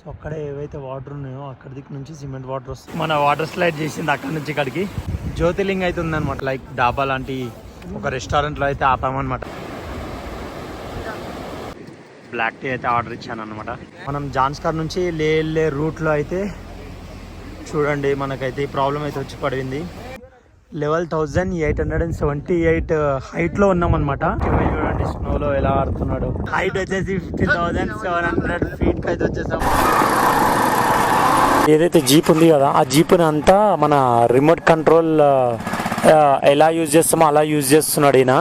So అక్కడ ఏవైతే water ఉన్నాయో అక్కడ దిక్కు నుంచి సిమెంట్ వాటర్ వస్తుంది. మన వాటర్ స్లైడ్ చేసింది అక్కడ నుంచి ఇక్కడికి. జ్యోతిర్లింగ్ అయితే ఉందన్నమాట. లైక్ డాబా లాంటి ఒక రెస్టారెంట్లో అయితే ఆపామన్నమాట. బ్లాక్ టీ అయితే ఆర్డర్ ఇచ్చాను అనమాట. మనం జాన్స్కార్ నుంచి వెళ్ళే రూట్లో అయితే చూడండి మనకైతే ఈ ప్రాబ్లం అయితే వచ్చి పడింది. లెవెల్ 1878 హైట్లో ఉన్నామన్నమాట. చూడండి స్నోలో ఎలా ఆడుతున్నాడు. హైట్ వచ్చేసి 15,700 ఫీట్ అయితే వచ్చేసాం. ఏదైతే జీప్ ఉంది కదా ఆ జీప్ని అంతా మన రిమోట్ కంట్రోల్ ఎలా యూజ్ చేస్తామో అలా యూజ్ చేస్తున్నాడు ఈయన.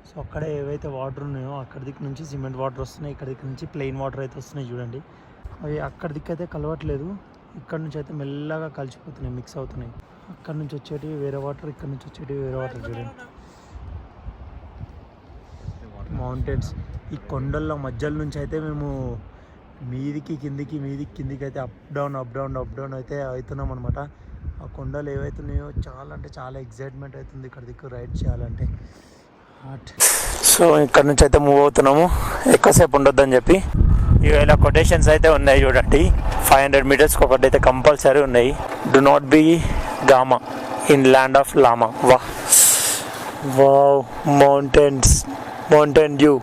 సో అక్కడ ఏవైతే వాటర్ ఉన్నాయో అక్కడ దిక్కు నుంచి సిమెంట్ వాటర్ వస్తున్నాయి, ఇక్కడ దిక్కు నుంచి ప్లెయిన్ వాటర్ అయితే వస్తున్నాయి. చూడండి అవి అక్కడ దిక్కు అయితే కలవట్లేదు, ఇక్కడ నుంచి అయితే మెల్లగా కలిసిపోతున్నాయి, మిక్స్ అవుతున్నాయి. అక్కడ నుంచి వచ్చేటివి వేరే వాటర్, ఇక్కడ నుంచి వచ్చేటివి వేరే వాటర్. చూడండి మౌంటైన్స్, ఈ కొండల మధ్యలో నుంచి అయితే మేము మీదికి కిందికి అయితే అప్ డౌన్ అయితే అవుతున్నాం అనమాట. ఆ కొండలు ఏవైతున్నాయో చాలా అంటే చాలా ఎగ్జైట్మెంట్ అవుతుంది ఇక్కడ దిక్కు రైడ్ చేయాలంటే. సో ఇక్కడ నుంచి అయితే మూవ్ అవుతున్నాము, ఎక్కువసేపు ఉండొద్దని చెప్పి. ఇవాళ కొటేషన్స్ అయితే ఉన్నాయి చూడండి. 500 మీటర్స్కి ఒకటి అయితే కంపల్సరీ ఉన్నాయి. Do not be gamma in land of llama. Wow mountains, mountain dew.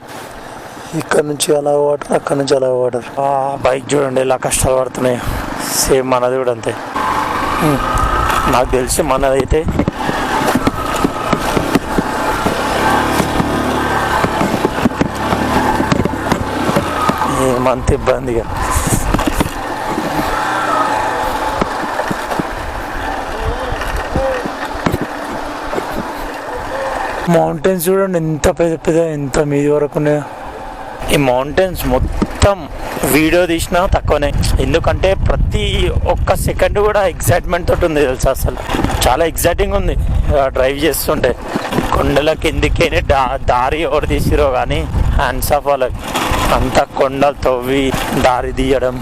ఇక్కడ నుంచి అలా వాటర్, అక్కడ నుంచి అలా వాటర్. బైక్ చూడండి ఎలా కష్టాలు పడుతున్నాయి. సేమ్ మనది కూడా అంతే. నాకు తెలిసి మనదైతే ఏమంత ఇబ్బందిగా. మౌంటైన్స్ చూడండి ఎంత పెద్ద ఎంత మీది వరకు ఉన్నాయో. ఈ మౌంటైన్స్ మొత్తం వీడియో తీసినా తక్కువనే, ఎందుకంటే ప్రతి ఒక్క సెకండ్ కూడా ఎగ్జైట్మెంట్ తోటి ఉంది తెలుసా. అసలు చాలా ఎగ్జైటింగ్ ఉంది డ్రైవ్ చేస్తుంటే. కొండల కిందికే దారి ఎవరు తీసిరో కానీ హ్యాండ్స్ ఆఫ్ వాళ్ళకి. అంతా కొండలు తవ్వి దారి తీయడం.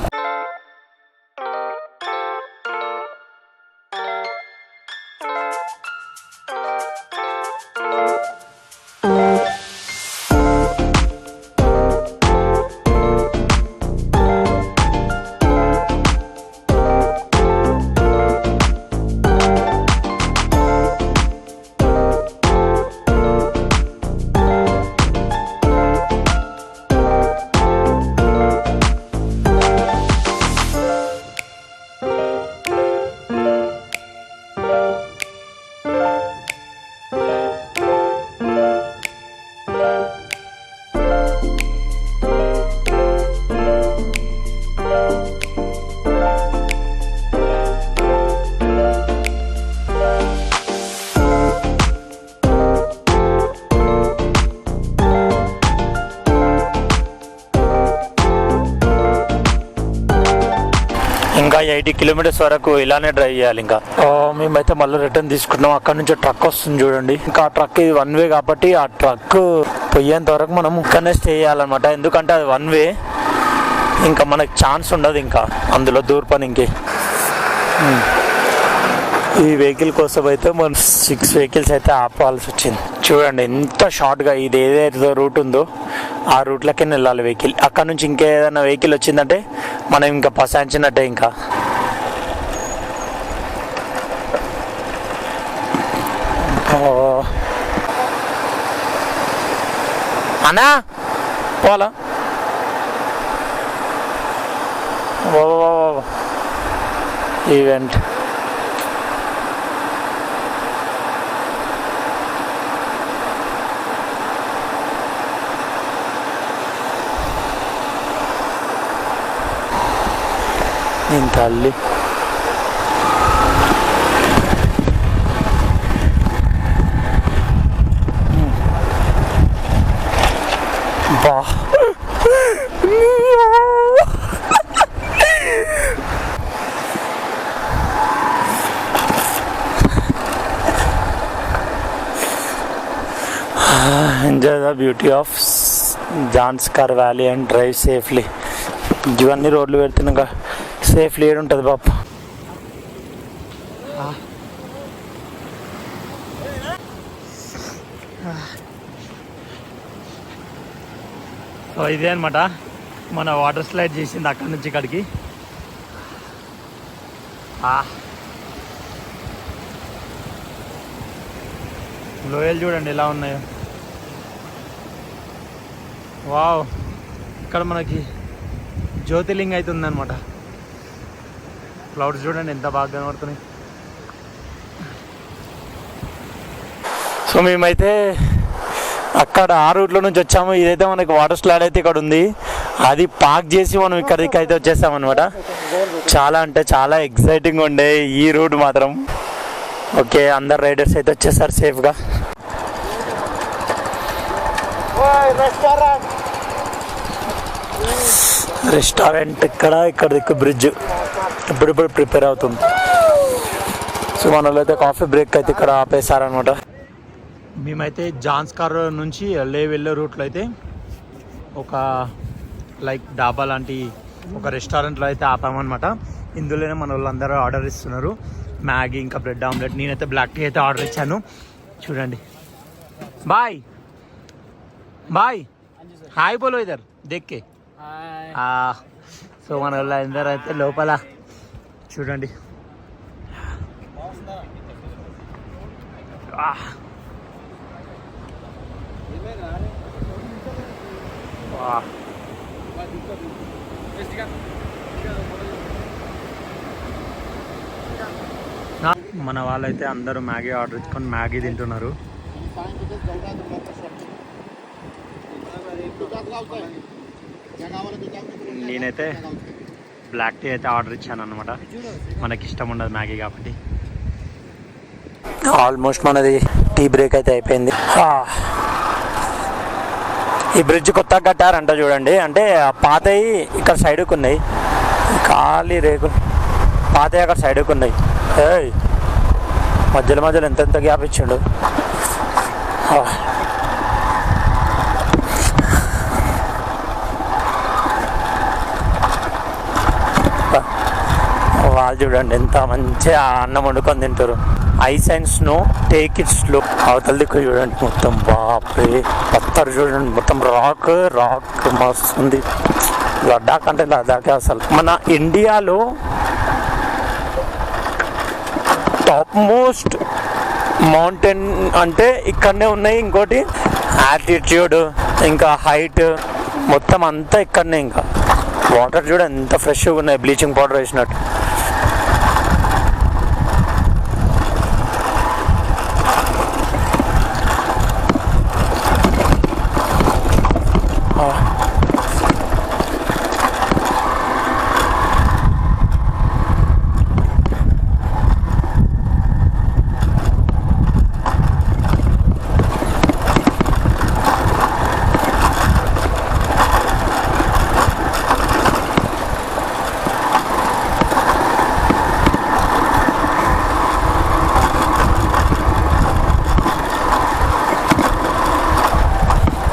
ఇంకా 80 కిలోమీటర్స్ వరకు ఇలానే డ్రైవ్ చేయాలి. ఇంకా మేమైతే మళ్ళీ రిటర్న్ తీసుకుంటున్నాం. అక్కడ నుంచి ట్రక్ వస్తుంది చూడండి. ఇంకా ఆ ట్రక్ ఇది 1 వే కాబట్టి ఆ ట్రక్ పోయేంత వరకు మనం ఇక్కడనే స్టే చేయాలన్నమాట. ఎందుకంటే అది 1 వే, ఇంకా మనకి ఛాన్స్ ఉండదు ఇంకా అందులో దూరపనికి. ఈ వెహికల్ కోసం అయితే మనం 6 వెహికల్స్ అయితే ఆపాల్సి వచ్చింది. చూడండి ఎంత షార్ట్గా ఇది ఏదైతే రూట్ ఉందో ఆ రూట్లకే వెళ్ళాలి వెహికల్. అక్కడ నుంచి ఇంకేదైనా వెహికల్ వచ్చిందంటే మనం ఇంకా పసాయించినట్టే. ఇంకా అన్నా పోలా ఈవెంట్. నేను తల్లి బా enjoy the beauty of Janskar Valley and drive safely. ఇవన్నీ రోడ్లు పెడుతున్నాక సేఫ్లీ ఏడు ఉంటుంది బాబు. సో ఇదే అనమాట మన వాటర్ స్లైడ్ చేసింది అక్కడి నుంచి ఇక్కడికి. లోయలు చూడండి ఎలా ఉన్నాయో. వావ్, ఇక్కడ మనకి జ్యోతిర్లింగ అయితే ఉందన్నమాట. క్లౌడ్స్ చూడండి ఎంత బాగా కనబడుతున్నాయి. సో మేమైతే అక్కడ ఆ రూట్లో నుంచి వచ్చాము. ఇదైతే మనకి వాటర్ స్లైడ్ అయితే ఇక్కడ ఉంది. అది పార్క్ చేసి మనం ఇక్కడికి అయితే వచ్చేసామన్నమాట. చాలా అంటే చాలా ఎక్సైటింగ్ ఉండే ఈ రూట్ మాత్రం. ఓకే, అందరు రైడర్స్ అయితే వచ్చేసారు సేఫ్గా. రెస్టారెంట్ ఇక్కడ బ్రిడ్జ్ ఇప్పుడు ప్రిపేర్ అవుతుంది. సో మన వాళ్ళు అయితే కాఫీ బ్రేక్ అయితే ఇక్కడ ఆపేశారనమాట. మేమైతే జాన్స్కార్ నుంచి వెళ్ళే రూట్లో అయితే ఒక డాబా లాంటి ఒక రెస్టారెంట్లో అయితే ఆపామన్నమాట. ఇందులోనే మన వాళ్ళందరూ ఆర్డర్ ఇస్తున్నారు. మ్యాగీ ఇంకా బ్రెడ్ ఆమ్లెట్. నేనైతే బ్లాక్ టీ అయితే ఆర్డర్ ఇచ్చాను. చూడండి. బాయ్ బాయ్, హాయ్ బోలో ఇద్దరు దేక్కే. సో మన వాళ్ళందరూ అయితే లోపల చూడండి. మన వాళ్ళైతే అందరూ మ్యాగీ ఆర్డర్ ఇచ్చుకొని మ్యాగీ తింటున్నారు. నేనైతే బ్లాక్ టీ అయితే ఆర్డర్ ఇచ్చాను అనమాట. మనకి ఇష్టం ఉండదు మ్యాగీ కాబట్టి. ఆల్మోస్ట్ మనది టీ బ్రేక్ అయితే అయిపోయింది. ఈ బ్రిడ్జ్ కొత్తగా కట్టారంట చూడండి. అంటే పాతవి ఇక్కడ సైడ్కి ఉన్నాయి, ఖాళీ రేకులు. పాతవి అక్కడ సైడ్కి ఉన్నాయి. మధ్యలో ఎంత గ్యాప్ ఇచ్చిండు. వాళ్ళు చూడండి ఎంత మంచిగా అన్నం వండుకొని తింటారు. Ice and snow, take it slow. అవతల దిక్కు చూడండి మొత్తం బాపే పత్తరు చూడండి, మొత్తం రాక్ మస్తు ఉంది. లడాక్ అంటే లడాకే అసలు. మన ఇండియాలో టాప్ మోస్ట్ మౌంటైన్ అంటే ఇక్కడనే ఉన్నాయి. ఇంకోటి ఆల్టిట్యూడ్, ఇంకా హైట్, మొత్తం అంతా ఇక్కడనే. ఇంకా వాటర్ చూడండి ఎంత ఫ్రెష్గా ఉన్నాయి, బ్లీచింగ్ పౌడర్ వేసినట్టు.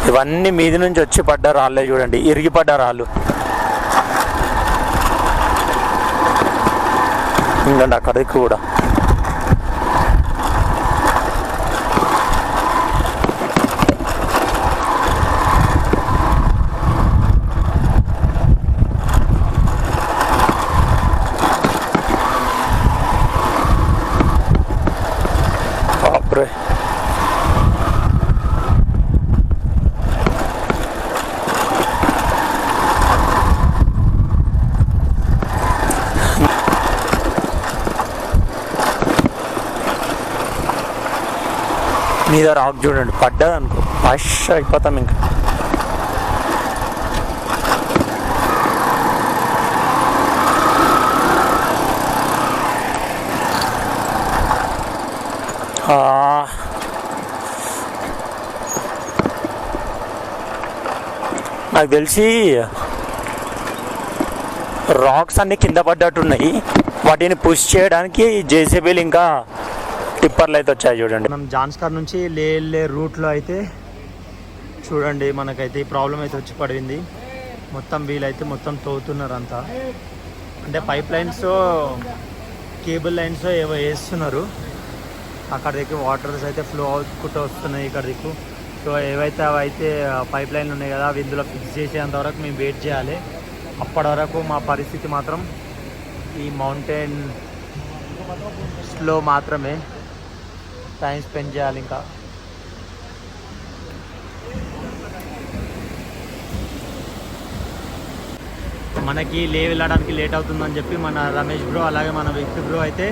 ఇవన్నీ మీది నుంచి వచ్చి పడ్డ రాళ్ళే చూడండి, ఇరిగి పడ్డ రాళ్ళు. ఇంకండి అక్కడికి కూడా బాప్రే. మీద రాక్ చూడండి, పడ్డది అనుకో ఫష్ అయిపోతాం ఇంకా. నాకు తెలిసి రాక్స్ అన్నీ కింద పడ్డట్టున్నాయి. వాటిని పుష్ చేయడానికి జేసీబీలు ఇంకా టిప్పర్లు అయితే వచ్చాయి చూడండి. మనం జాన్స్కార్ నుంచి వెళ్ళే రూట్లో అయితే చూడండి మనకైతే ఈ ప్రాబ్లం అయితే వచ్చి పడింది. మొత్తం వీలైతే మొత్తం తోగుతున్నారు అంతా. అంటే పైప్ లైన్స్, కేబుల్ లైన్స్ ఏవో వేస్తున్నారు. అక్కడ దిక్కు వాటర్స్ అయితే ఫ్లో అవుకుంటూ వస్తున్నాయి ఇక్కడ దిక్కు. సో ఏవైతే అవైతే పైప్ లైన్లు ఉన్నాయి కదా అవి ఇందులో ఫిక్స్ చేసేంత వరకు మేము వెయిట్ చేయాలి. అప్పటి వరకు మా పరిస్థితి మాత్రం ఈ మౌంటైన్స్లో మాత్రమే టైం స్పెండ్ చేయాలి. ఇంకా మనకి వెళ్ళడానికి లేట్ అవుతుందని చెప్పి మన రమేష్ బ్రో అలాగే మన వ్యక్తి బ్రో అయితే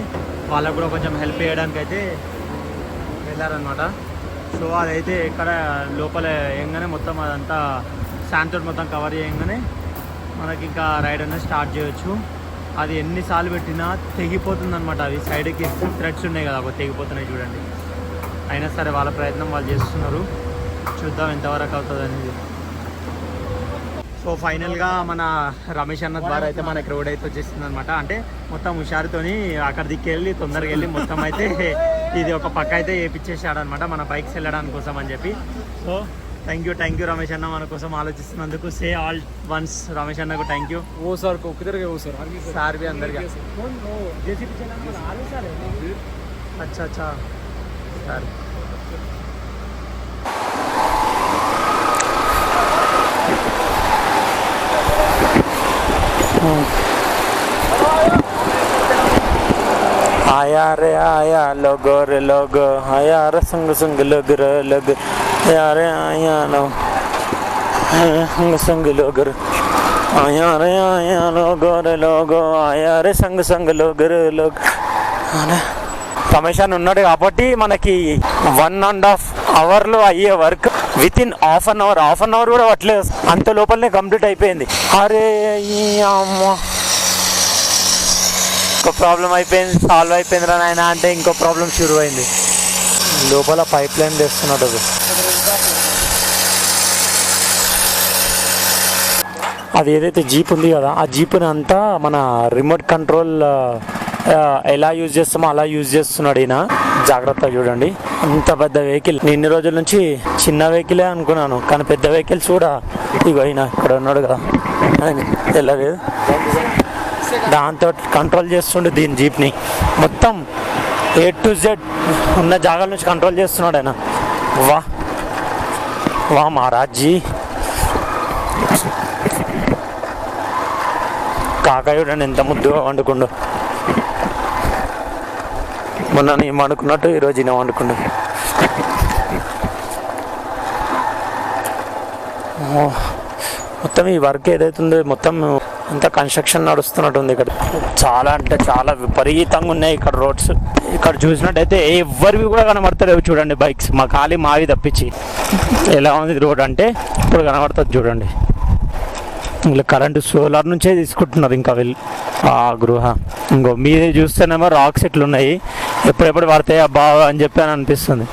వాళ్ళకు కూడా కొంచెం హెల్ప్ చేయడానికి అయితే వెళ్ళారనమాట. సో అదైతే ఇక్కడ లోపల వేయంగానే మొత్తం అదంతా శాండ్ తోటి మొత్తం కవర్ చేయగానే మనకి ఇంకా రైడ్ అనేది స్టార్ట్ చేయొచ్చు. అది ఎన్నిసార్లు పెట్టినా తెగిపోతుంది అనమాట. అవి సైడ్కి థ్రెడ్స్ ఉన్నాయి కదా అవి తెగిపోతున్నాయి చూడండి. అయినా సరే వాళ్ళ ప్రయత్నం వాళ్ళు చేస్తున్నారు. చూద్దాం ఎంతవరకు అవుతుంది అనేది. సో ఫైనల్గా మన రమేష్ అన్న ద్వారా అయితే మనకి రోడ్ అయితే వచ్చేసింది అనమాట. అంటే మొత్తం హుషారుతోని అక్కడ దిక్కెళ్ళి తొందరగా వెళ్ళి మొత్తం అయితే ఇది ఒక పక్క అయితే వేయించేసాడు అనమాట మన బైక్స్ వెళ్ళడానికి కోసం అని చెప్పి. సో థ్యాంక్ యూ రమేష్ అన్న మన కోసం ఆలోచిస్తున్నందుకు. సే ఆల్ వన్స్ రమేష్ అన్నకు థ్యాంక్ యూ. वो सर को किधर गए वो सर సార్ भी अंदर गया. अच्छा सर आया रे आया लोगो रे लोगो आया रे संग संग लोग रे लोग आया रे आया लो संग संग लोग रे आया रे आया लोगो रे लोगो आया रे संग संग लोग रे लोग. రమేష్ అని ఉన్నాడు కాబట్టి మనకి 1.5 అవర్లో అయ్యే work within half an hour కూడా పట్టలేదు. అంత లోపలనే కంప్లీట్ అయిపోయింది. అరే అమ్మ ఇంకో ప్రాబ్లం అయిపోయింది, సాల్వ్ అయిపోయింది రా నాయన అంటే ఇంకో ప్రాబ్లం షురు అయింది. లోపల పైప్ లైన్ తెస్తున్నాడు. అది ఏదైతే జీప్ ఉంది కదా ఆ జీప్ని అంతా మన రిమోట్ కంట్రోల్ ఎలా యూజ్ చేస్తామో అలా యూజ్ చేస్తున్నాడు ఈయన. జాగ్రత్త చూడండి. అంత పెద్ద వెహికల్, ఇన్ని రోజుల నుంచి చిన్న వెహికలే అనుకున్నాను కానీ పెద్ద వెహికల్స్ కూడా ఇగో అయినా ఇక్కడ ఉన్నాడు కదా వెళ్ళలేదు. దాంతో కంట్రోల్ చేస్తుండే దీని జీప్ని మొత్తం A to Z ఉన్న జాగాల నుంచి కంట్రోల్ చేస్తున్నాడు ఆయన. వా మహారాజ్జీ. కాకా చూడండి ఎంత ముద్దుగా వండుకుండు. మొన్న నేను వండుకున్నట్టు ఈరోజు ఈయన వండుకుండు. మొత్తం ఈ వర్క్ ఏదైతుందో మొత్తం అంతా కన్స్ట్రక్షన్ నడుస్తున్నట్టుంది. ఇక్కడ చాలా అంటే చాలా విపరీతంగా ఉన్నాయి ఇక్కడ రోడ్స్. ఇక్కడ చూసినట్టయితే ఎవరివి కూడా కనబడతలేవు చూడండి బైక్స్. మా ఖాళీ మావి తప్పించి. ఎలా ఉంది రోడ్ అంటే ఇప్పుడు కనబడుతుంది చూడండి. ఇంకా కరెంటు సోలార్ నుంచే తీసుకుంటున్నారు ఇంకా వెళ్ళి ఆ గృహ. ఇంకో మీదే చూస్తేనేమో రాక్స్ ఎట్లు ఉన్నాయి, ఎప్పుడెప్పుడు పడతాయి అబ్బా అని చెప్పి అని అనిపిస్తుంది.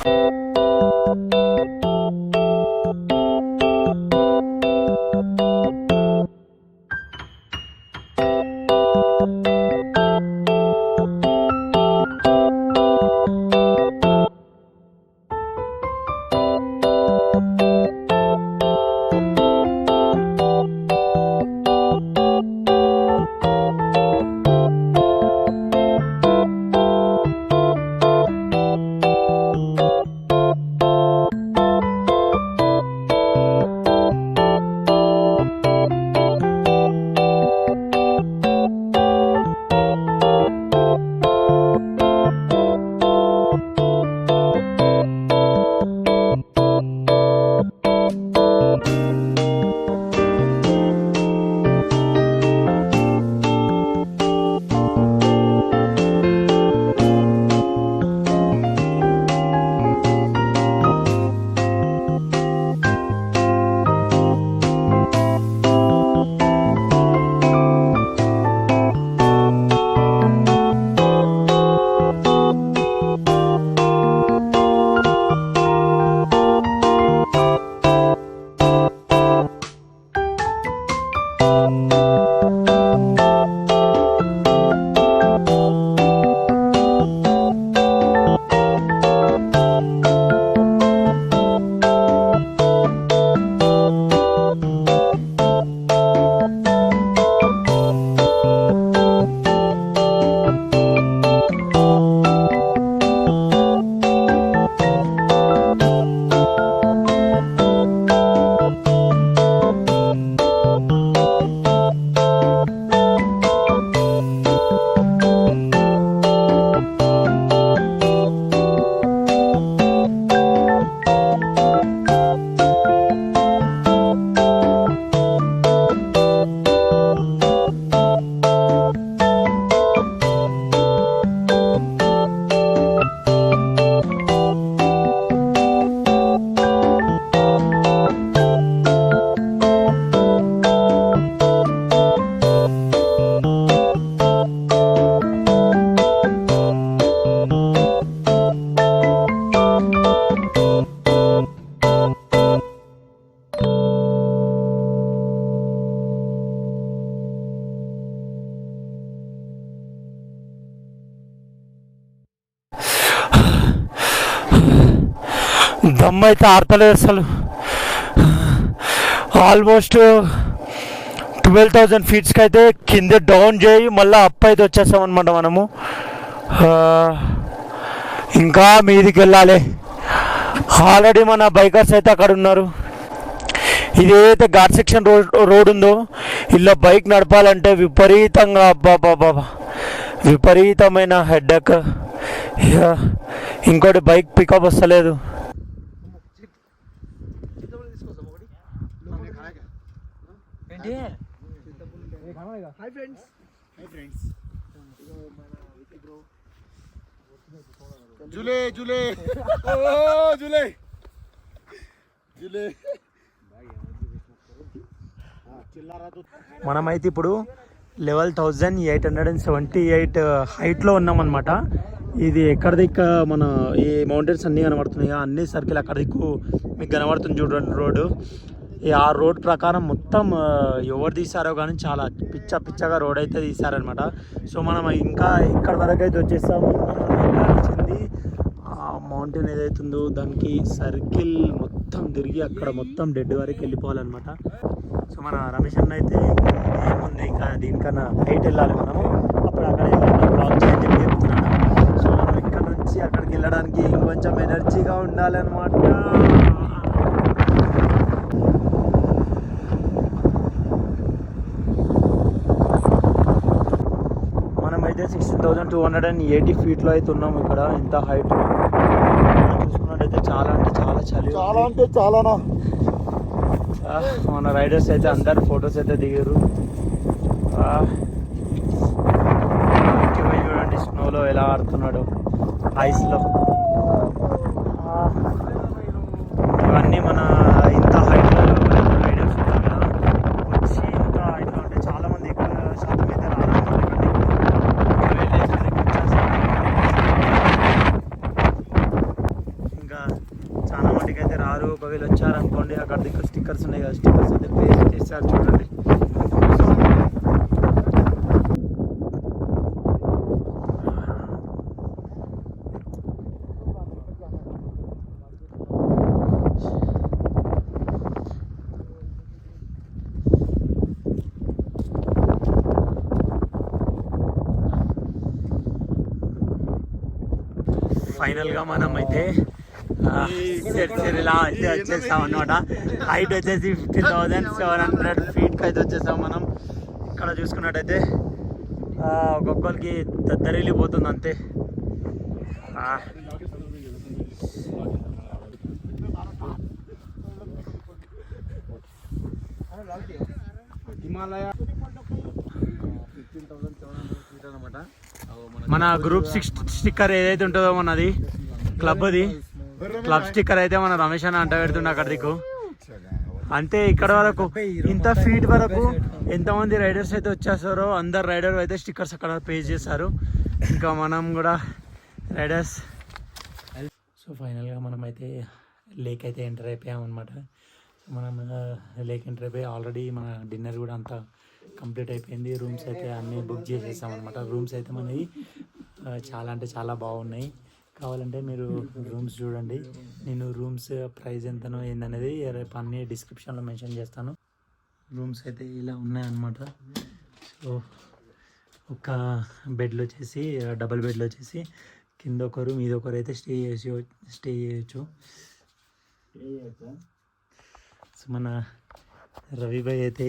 దమ్ అయితే ఆడతలేదు అసలు. ఆల్మోస్ట్ 12,000 ఫీట్స్కి అయితే కింద డౌన్ చేయి మళ్ళీ అప్ అయితే వచ్చేస్తాం అనమాట మనము. ఇంకా మీదికి వెళ్ళాలి. ఆల్రెడీ మన బైకర్స్ అయితే అక్కడ ఉన్నారు. ఇది ఏదైతే ఘాట్ సెక్షన్ రోడ్ ఉందో ఇలా బైక్ నడపాలంటే విపరీతంగా అబ్బాబాబా విపరీతమైన హెడ్ఏక్. ఇంకోటి బైక్ పికప్ వస్తలేదు. మనమైతే ఇప్పుడు లెవెల్ 1878 హైట్లో ఉన్నామన్నమాట. ఇది ఎక్కడ దిక్కు మన ఈ మౌంటైన్స్ అన్నీ కనబడుతున్నాయి, అన్ని సర్కిల్ అక్కడ దిక్కు మీకు కనబడుతుంది చూడండి రోడ్డు. ఆ రోడ్ ప్రకారం మొత్తం ఎవరు తీసారో కానీ చాలా పిచ్చగా రోడ్ అయితే తీసారనమాట. సో మనం ఇంకా ఇక్కడ వరకు అయితే వచ్చేస్తాము. వెళ్ళాల్సింది ఆ మౌంటైన్ ఏదైతుందో దానికి సర్కిల్ మొత్తం తిరిగి అక్కడ మొత్తం డెడ్ వరకు వెళ్ళిపోవాలన్నమాట. సో మన రమేష్ అన్న అయితే ఏముంది ఇంకా దీనికన్నా హైట్ వెళ్ళాలి మనము, అప్పుడు అక్కడ బ్లాక్ చేసి చెప్తున్నాడు. సో మనం ఇక్కడ నుంచి అక్కడికి వెళ్ళడానికి ఇంకొంచెం ఎనర్జీగా ఉండాలన్నమాట. మనమైతే 16,280 ఫీట్లో అయితే ఉన్నాము. ఇక్కడ ఇంత హైట్ చూసుకున్నట్టయితే చాలా చలి, చాలానా. మన రైడర్స్ అయితే అందరు ఫొటోస్ అయితే దిగారు. చూడండి స్నోలో ఎలా ఆడుతున్నాడు, ఐస్లో. ఇవన్నీ మన ఇంత హైట్లో రైడర్స్ ఉంటారు కదా, వచ్చి ఇంత హైట్లో అంటే చాలామంది ఎక్కువ శాతం అయితే రాదన్నమాట. ఇంకా చాలా మటుకు అయితే రారు. ఒకవేళ వచ్చారనుకోండి అక్కడ దగ్గర స్టిక్కర్స్ ఉన్నాయి కదా, స్టిక్కర్స్ అయితే పేస్ట్ చేశారు చూడండి. ఫైనల్గా మనం అయితే ఇలా అయితే వచ్చేసాం అనమాట. హైట్ వచ్చేసి 15,700 ఫీట్కి అయితే వచ్చేసాం మనం. ఇక్కడ చూసుకున్నట్టయితే ఒక్కొక్కరికి దద్దరిల్లిపోతుంది అంతే. హిమాలయ మన గ్రూప్ 6 స్టిక్కర్ ఏదైతే ఉంటుందో మనది క్లబ్ స్టిక్కర్ అయితే మన రమేష్ అన్న అంట పెడుతుండే అక్కడ దిక్కు అంతే. ఇక్కడ వరకు ఇంత ఫీట్ వరకు ఎంతమంది రైడర్స్ అయితే వచ్చేస్తారో అందరు రైడర్ అయితే స్టిక్కర్స్ అక్కడ పే చేశారు. ఇంకా మనం కూడా రైడర్స్. సో ఫైనల్గా మనం అయితే లేక్ అయితే ఎంటర్ అయిపోయామన్నమాట. మనం లేక్ ఎంటర్ అయిపోయి ఆల్రెడీ మన డిన్నర్ కూడా అంతా కంప్లీట్ అయిపోయింది. రూమ్స్ అయితే అన్నీ బుక్ చేసేసామన్నమాట. రూమ్స్ అయితే మనవి చాలా బాగున్నాయి. కావాలంటే మీరు రూమ్స్ చూడండి. నేను రూమ్స్ ప్రైస్ ఎంతనో ఏందనేది రేపు అన్నీ డిస్క్రిప్షన్లో మెన్షన్ చేస్తాను. రూమ్స్ అయితే ఇలా ఉన్నాయన్నమాట. సో ఒక బెడ్లో వచ్చేసి డబుల్ బెడ్లో వచ్చేసి కింద ఒకరు మీద ఒకరు అయితే స్టే చేయొచ్చు. సో మన రవిభాయ్ అయితే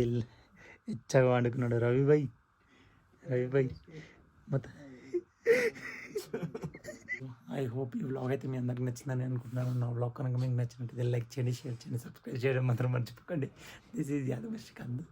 ఇచ్చగా వండుకున్నాడు. రవిభాయ్ మొత్తం ఐ హోప్ ఈ వ్లాగ్ అయితే మీ అందరికి నచ్చిందని అనుకుంటున్నాను. నా వ్లాగ్ కనుక మీకు నచ్చినట్లయితే లైక్ చేయండి, షేర్ చేయండి, సబ్స్క్రైబ్ చేయడం మాత్రం మర్చిపోకండి. This is Yadav Srikanth.